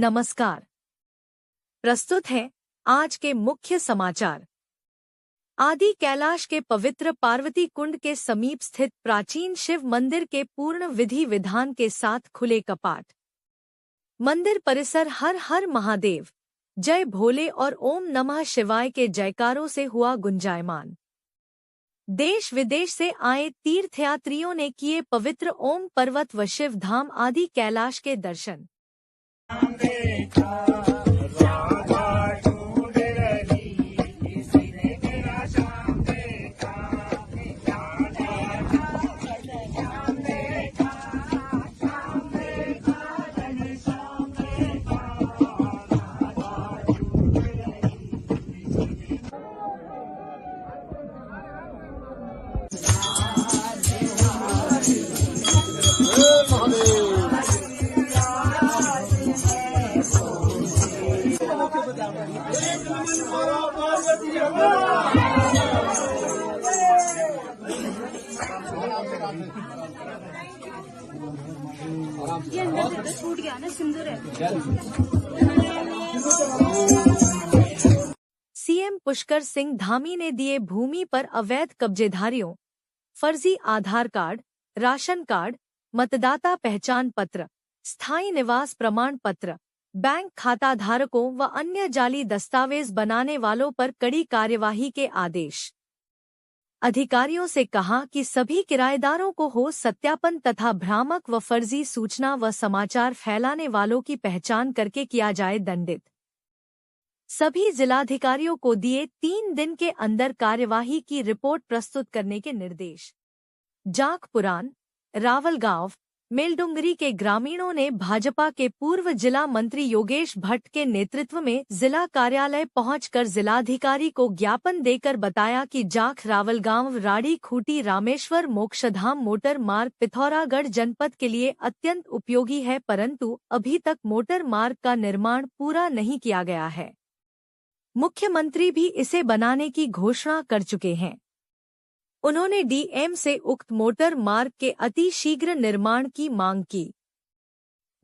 नमस्कार। प्रस्तुत है आज के मुख्य समाचार। आदि कैलाश के पवित्र पार्वती कुंड के समीप स्थित प्राचीन शिव मंदिर के पूर्ण विधि विधान के साथ खुले कपाट। मंदिर परिसर हर हर महादेव, जय भोले और ओम नमः शिवाय के जयकारों से हुआ गुंजायमान। देश विदेश से आए तीर्थयात्रियों ने किए पवित्र ओम पर्वत व शिव धाम आदि कैलाश के दर्शन। ये अंदर से छूट गया ना, सिंदूर है। सीएम पुष्कर सिंह धामी ने दिए भूमि पर अवैध कब्जेधारियों फर्जी आधार कार्ड, राशन कार्ड, मतदाता पहचान पत्र, स्थायी निवास प्रमाण पत्र, बैंक खाता धारकों व अन्य जाली दस्तावेज बनाने वालों पर कड़ी कार्यवाही के आदेश। अधिकारियों से कहा कि सभी किराएदारों को हो सत्यापन तथा भ्रामक व फर्जी सूचना व समाचार फैलाने वालों की पहचान करके किया जाए दंडित। सभी जिलाधिकारियों को दिए 3 दिन के अंदर कार्यवाही की रिपोर्ट प्रस्तुत करने के निर्देश। जाख पुरान, रावलगांव, मेलडुंगरी के ग्रामीणों ने भाजपा के पूर्व जिला मंत्री योगेश भट्ट के नेतृत्व में जिला कार्यालय पहुंचकर जिलाधिकारी को ज्ञापन देकर बताया कि जाख रावलगांव राड़ी खूटी रामेश्वर मोक्षधाम मोटर मार्ग पिथौरागढ़ जनपद के लिए अत्यंत उपयोगी है, परंतु अभी तक मोटर मार्ग का निर्माण पूरा नहीं किया गया है। मुख्यमंत्री भी इसे बनाने की घोषणा कर चुके हैं। उन्होंने डीएम से उक्त मोटर मार्ग के अति शीघ्र निर्माण की मांग की।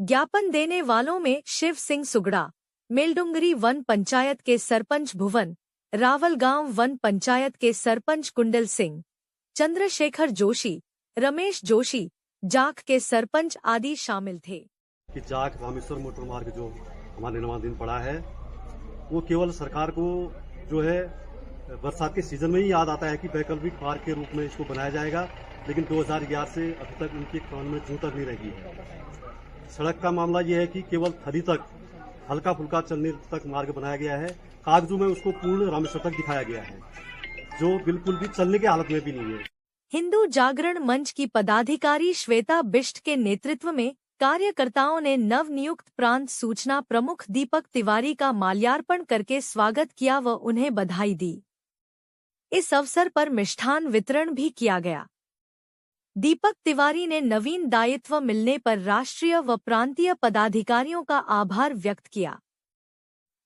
ज्ञापन देने वालों में शिव सिंह सुगड़ा, मेलडुंगरी वन पंचायत के सरपंच भुवन, रावलगांव वन पंचायत के सरपंच कुंडल सिंह, चंद्रशेखर जोशी, रमेश जोशी, जाख के सरपंच आदि शामिल थे। कि जाख रामेश्वर मोटर मार्ग जो हमारे निर्माणाधीन पड़ा है, वो केवल सरकार को जो है बरसात के सीजन में ही याद आता है कि वैकल्पिक मार्ग के रूप में इसको बनाया जाएगा, लेकिन 2011 से अभी तक उनके कान में जूं तक नहीं लगी है। सड़क का मामला ये है कि केवल थली तक हल्का फुल्का चलने तक मार्ग बनाया गया है। कागजों में उसको पूर्ण रामेश्वर तक दिखाया गया है, जो बिल्कुल भी चलने की हालत में भी नहीं है। हिंदू जागरण मंच की पदाधिकारी श्वेता बिष्ट के नेतृत्व में कार्यकर्ताओं ने नवनियुक्त प्रांत सूचना प्रमुख दीपक तिवारी का माल्यार्पण करके स्वागत किया व उन्हें बधाई दी। इस अवसर पर मिष्ठान वितरण भी किया गया। दीपक तिवारी ने नवीन दायित्व मिलने पर राष्ट्रीय व प्रांतीय पदाधिकारियों का आभार व्यक्त किया।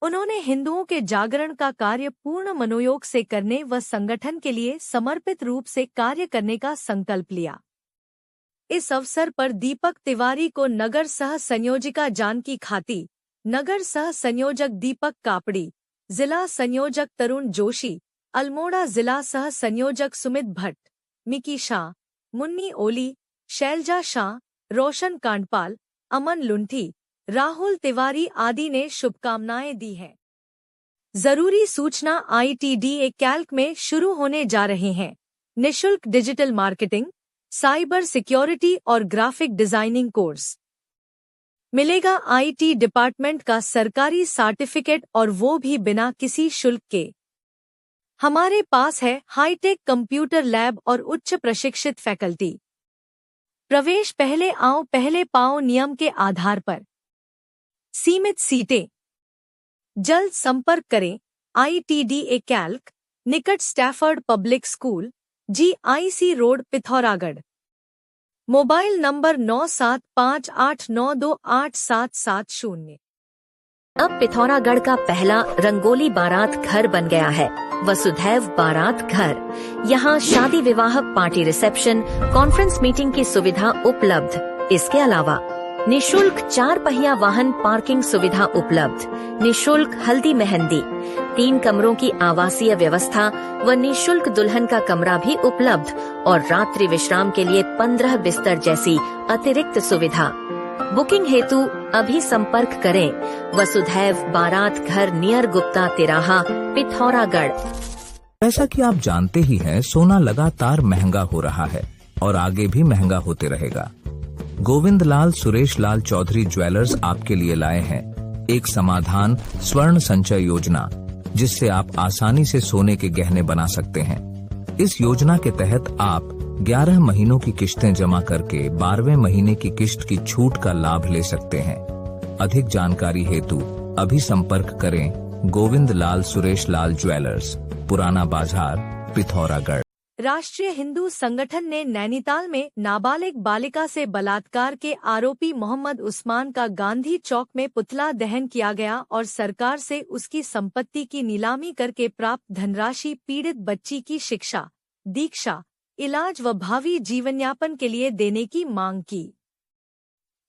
उन्होंने हिंदुओं के जागरण का कार्य पूर्ण मनोयोग से करने व संगठन के लिए समर्पित रूप से कार्य करने का संकल्प लिया। इस अवसर पर दीपक तिवारी को नगर सह संयोजिका जानकी खाती, नगर सह संयोजक दीपक कापड़ी, जिला संयोजक तरुण जोशी, अल्मोड़ा जिला सह संयोजक सुमित भट्ट, मिकी शाह, मुन्नी ओली, शैलजा शाह, रोशन कांडपाल, अमन लुंठी, राहुल तिवारी आदि ने शुभकामनाएं दी हैं। जरूरी सूचना ITDA कैल्क में शुरू होने जा रहे हैं निःशुल्क डिजिटल मार्केटिंग, साइबर सिक्योरिटी और ग्राफिक डिजाइनिंग कोर्स। मिलेगा IT डिपार्टमेंट का सरकारी सर्टिफिकेट और वो भी बिना किसी शुल्क के। हमारे पास है हाईटेक कंप्यूटर लैब और उच्च प्रशिक्षित फैकल्टी। प्रवेश पहले आओ पहले पाओ नियम के आधार पर। सीमित सीटें। जल्द संपर्क करें। ITDA कैल्क, निकट Stafford public school, GIC road Pithoragarh. Mobile number 9758928770। अब पिथौरागढ़ का पहला रंगोली बारात घर बन गया है, वसुधैव बारात घर। यहाँ शादी विवाह पार्टी रिसेप्शन कॉन्फ्रेंस मीटिंग की सुविधा उपलब्ध। इसके अलावा निशुल्क 4 पहिया वाहन पार्किंग सुविधा उपलब्ध, निशुल्क हल्दी मेहंदी, 3 कमरों की आवासीय व्यवस्था व निशुल्क दुल्हन का कमरा भी उपलब्ध और रात्रि विश्राम के लिए 15 बिस्तर जैसी अतिरिक्त सुविधा। बुकिंग हेतु अभी संपर्क करें वसुधैव बारात घर नियर गुप्ता तिराहा, पिथौरागढ़। जैसा कि आप जानते ही हैं, सोना लगातार महंगा हो रहा है और आगे भी महंगा होते रहेगा। गोविंद लाल सुरेश लाल चौधरी ज्वेलर्स आपके लिए लाए हैं एक समाधान स्वर्ण संचय योजना, जिससे आप आसानी से सोने के गहने बना सकते हैं। इस योजना के तहत आप 11 महीनों की किश्तें जमा करके 12वें महीने की किश्त की छूट का लाभ ले सकते हैं। अधिक जानकारी हेतु अभी संपर्क करें गोविंद लाल सुरेश लाल ज्वेलर्स, पुराना बाजार, पिथौरागढ़। राष्ट्रीय हिंदू संगठन ने नैनीताल में नाबालिग बालिका से बलात्कार के आरोपी मोहम्मद उस्मान का गांधी चौक में पुतला दहन किया गया और सरकार से उसकी संपत्ति की नीलामी करके प्राप्त धनराशि पीड़ित बच्ची की शिक्षा, दीक्षा, इलाज व भावी जीवनयापन के लिए देने की मांग की।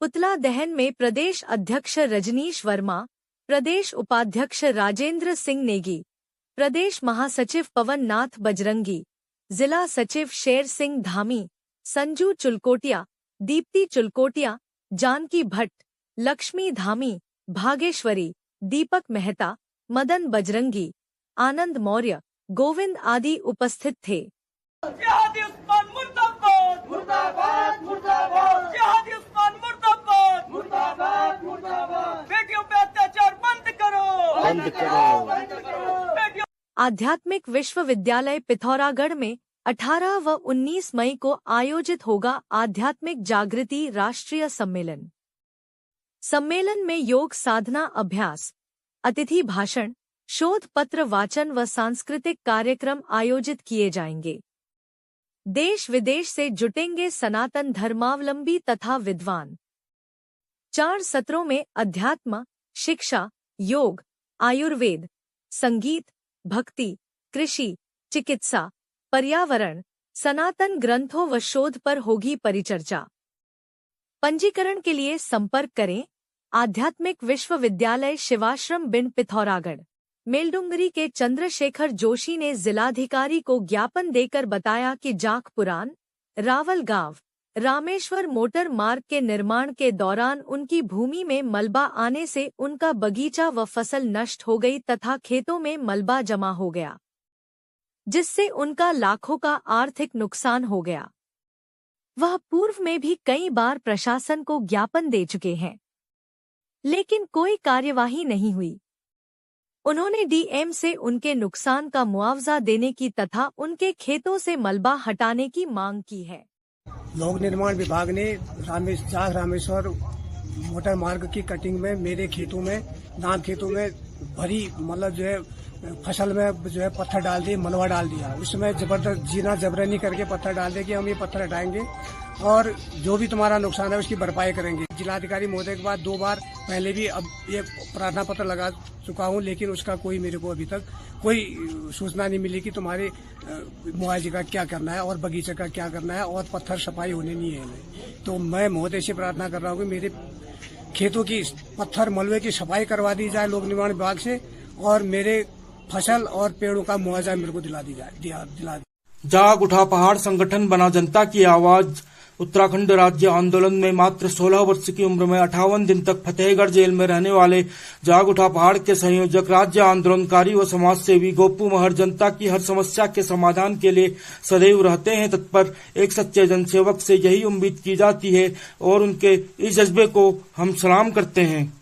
पुतला दहन में प्रदेश अध्यक्ष रजनीश वर्मा, प्रदेश उपाध्यक्ष राजेंद्र सिंह नेगी, प्रदेश महासचिव पवन नाथ बजरंगी, जिला सचिव शेर सिंह धामी, संजू चुलकोटिया, दीप्ति चुलकोटिया, जानकी भट्ट, लक्ष्मी धामी, भागेश्वरी, दीपक मेहता, मदन बजरंगी, आनंद मौर्य, गोविंद आदि उपस्थित थे। जिहादी उस्मान मुर्दाबाद, मुर्दाबाद, मुर्दाबाद। जिहादी उस्मान मुर्दाबाद, मुर्दाबाद, मुर्दाबाद। बेटियों पे अत्याचार बंद करो, बंद करो, बंद करो। बेटियों आध्यात्मिक विश्वविद्यालय पिथौरागढ़ में 18 व 19 मई को आयोजित होगा आध्यात्मिक जागृति राष्ट्रीय सम्मेलन। सम्मेलन में योग साधना अभ्यास, अतिथि भाषण, शोध पत्र वाचन व सांस्कृतिक कार्यक्रम आयोजित किए जाएंगे। देश विदेश से जुटेंगे सनातन धर्मावलंबी तथा विद्वान। 4 सत्रों में अध्यात्म, शिक्षा, योग, आयुर्वेद, संगीत, भक्ति, कृषि, चिकित्सा, पर्यावरण, सनातन ग्रंथों व शोध पर होगी परिचर्चा। पंजीकरण के लिए संपर्क करें आध्यात्मिक विश्वविद्यालय शिवाश्रम बिन पिथौरागढ़। मेलडुंगरी के चंद्रशेखर जोशी ने जिलाधिकारी को ज्ञापन देकर बताया कि जाख पुरान, रावल गांव, रामेश्वर मोटर मार्ग के निर्माण के दौरान उनकी भूमि में मलबा आने से उनका बगीचा व फसल नष्ट हो गई तथा खेतों में मलबा जमा हो गया, जिससे उनका लाखों का आर्थिक नुकसान हो गया। वह पूर्व में भी कई बार प्रशासन को ज्ञापन दे चुके हैं, लेकिन कोई कार्यवाही नहीं हुई। उन्होंने डीएम से उनके नुकसान का मुआवजा देने की तथा उनके खेतों से मलबा हटाने की मांग की है। लोक निर्माण विभाग ने रामेश्वर मोटर मार्ग की कटिंग में मेरे खेतों में, धान खेतों में भरी मतलब जो है फसल में जो है पत्थर डाल दिए, मलबा डाल दिया। उसमें जबरदस्त जीना जबरनी करके पत्थर डाल दिया कि हम ये पत्थर हटाएंगे और जो भी तुम्हारा नुकसान है उसकी भरपाई करेंगे। जिलाधिकारी महोदय के बाद 2 बार पहले भी अब ये प्रार्थना पत्र लगा चुका हूँ, लेकिन उसका कोई मेरे को अभी तक कोई सूचना नहीं मिली कि तुम्हारे मुआवजे का क्या करना है और बगीचे का क्या करना है और पत्थर सफाई होने नहीं है। तो मैं महोदय से प्रार्थना कर रहा हूँ कि मेरे खेतों की पत्थर मलबे की सफाई करवा दी जाए लोक निर्माण विभाग से और मेरे फसल और पेड़ों का मुआवजा मेरे को दिला दी। जाग उठा पहाड़ संगठन बना जनता की आवाज। उत्तराखंड राज्य आंदोलन में मात्र 16 वर्ष की उम्र में 58 दिन तक फतेहगढ़ जेल में रहने वाले जाग उठा पहाड़ के संयोजक, राज्य आंदोलनकारी व समाज सेवी गोपू महर जनता की हर समस्या के समाधान के लिए सदैव रहते हैं तत्पर। एक सच्चे जनसेवक से यही उम्मीद की जाती है और उनके इस जज्बे को हम सलाम करते हैं।